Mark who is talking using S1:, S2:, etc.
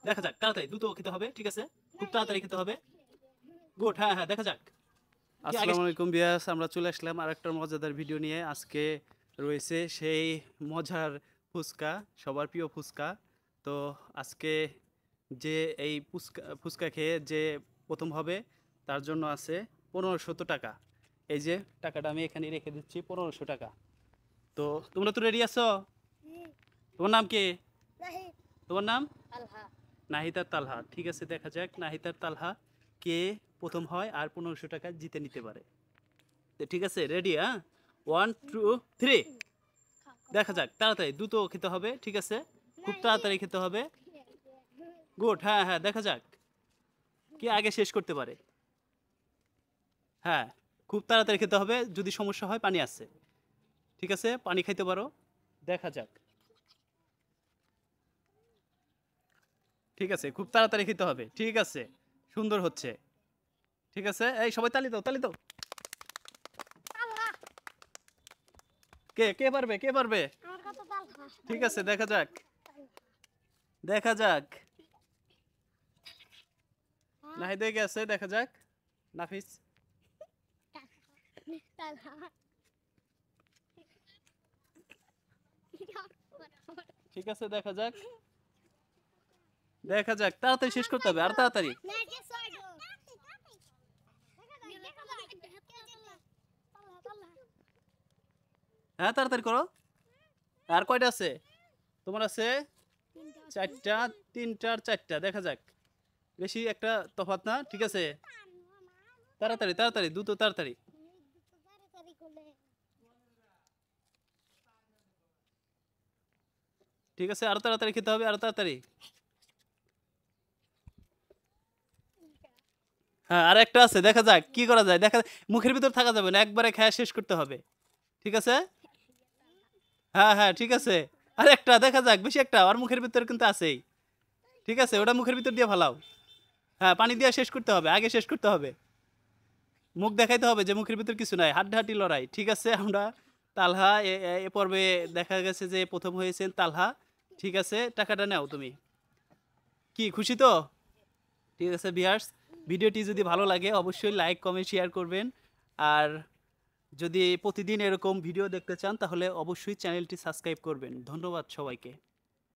S1: দেখা যাক তাড়াতাড়ি দ্রুত খেতে হবে, ঠিক আছে, খুব তাড়াতাড়ি খেতে হবে। গুড, হ্যাঁ হ্যাঁ, দেখা যাক। আসসালামু আলাইকুম ভিউয়ার্স, আমরা চলে আসলাম আরেকটা মজাদার ভিডিও নিয়ে। আজকে রয়েছে সেই মজার ফুচকা, সবার প্রিয় ফুচকা। তো আজকে যে এই ফুচকা খেয়ে যে প্রথম হবে তার জন্য আছে 1500 টাকা। এই যে টাকাটা আমি এখানে রেখে দিচ্ছি, 1500 টাকা। তো তোমরা তো রেডি আছো? তোমার নাম কি? তোমার নাম? নাহিদ আর তালহা। ঠিক আছে, দেখা যাক নাহিদ আর তালহা কে প্রথম হয় আর 1500 টাকা জিতে নিতে পারে। তো ঠিক আছে, রেডি? হ্যাঁ, 1 2 3। দেখা যাক, তাড়াতাড়ি দ্রুত খেতে হবে, ঠিক আছে, খুব তাড়াতাড়ি খেতে হবে। গুড, হ্যাঁ হ্যাঁ, দেখা যাক কে আগে শেষ করতে পারে। হ্যাঁ, খুব তাড়াতাড়ি খেতে হবে, যদি সমস্যা হয় পানি আছে, ঠিক আছে, পানি খাইতে পারো। দেখা যাক, ঠিক আছে, খুব তাড়াতাড়ি খেতে হবে, ঠিক আছে, সুন্দর হচ্ছে, ঠিক আছে। এই সবাই তালি দাও, তালি দাও। কে কে পারবে, কে পারবে? ঠিক আছে, দেখা যাক, দেখা যাক। নাহিদে গেছে, দেখা যাক। নাফিস, ঠিক আছে, দেখা যাক, দেখা যাক, তাড়াতাড়ি শেষ করতে হবে, আর তাড়াতাড়ি। হ্যাঁ, তাড়াতাড়ি করো। আর কয়টা আছে তোমার? আছে 4টা, 3টা আর 4টা। দেখা যাক, বেশি একটা তফাৎ না, ঠিক আছে, তাড়াতাড়ি তাড়াতাড়ি দ্রুত তাড়াতাড়ি। ঠিক আছে, আরো তাড়াতাড়ি খেতে হবে, আরো তাড়াতাড়ি। হ্যাঁ, আর একটা আছে, দেখা যাক কি করা যায়, দেখা মুখের ভিতর থাকা যাবে না, একবারে খাওয়া শেষ করতে হবে, ঠিক আছে। হ্যাঁ হ্যাঁ, ঠিক আছে, আর একটা দেখা যাক, বেশি একটা আর মুখের ভিতর কিন্তু আছেই, ঠিক আছে, ওটা মুখের ভিতর দিয়ে ফালাও। হ্যাঁ, পানি দিয়ে শেষ করতে হবে, আগে শেষ করতে হবে, মুখ দেখাইতে হবে যে মুখের ভিতর কিছু নাই, হাড্ডাহাড্ডি লড়াই, ঠিক আছে। আমরা তালহা এ পর্বে দেখা গেছে যে প্রথম হয়েছেন তালহা, ঠিক আছে, টাকাটা নাও তুমি। কি খুশি তো? ঠিক আছে ভিউয়ার্স, ভিডিওটি যদি ভালো লাগে অবশ্যই লাইক কমেন্ট শেয়ার করবেন। আর যদি প্রতিদিন এরকম ভিডিও দেখতে চান তাহলে অবশ্যই চ্যানেলটি সাবস্ক্রাইব করবেন। ধন্যবাদ সবাইকে।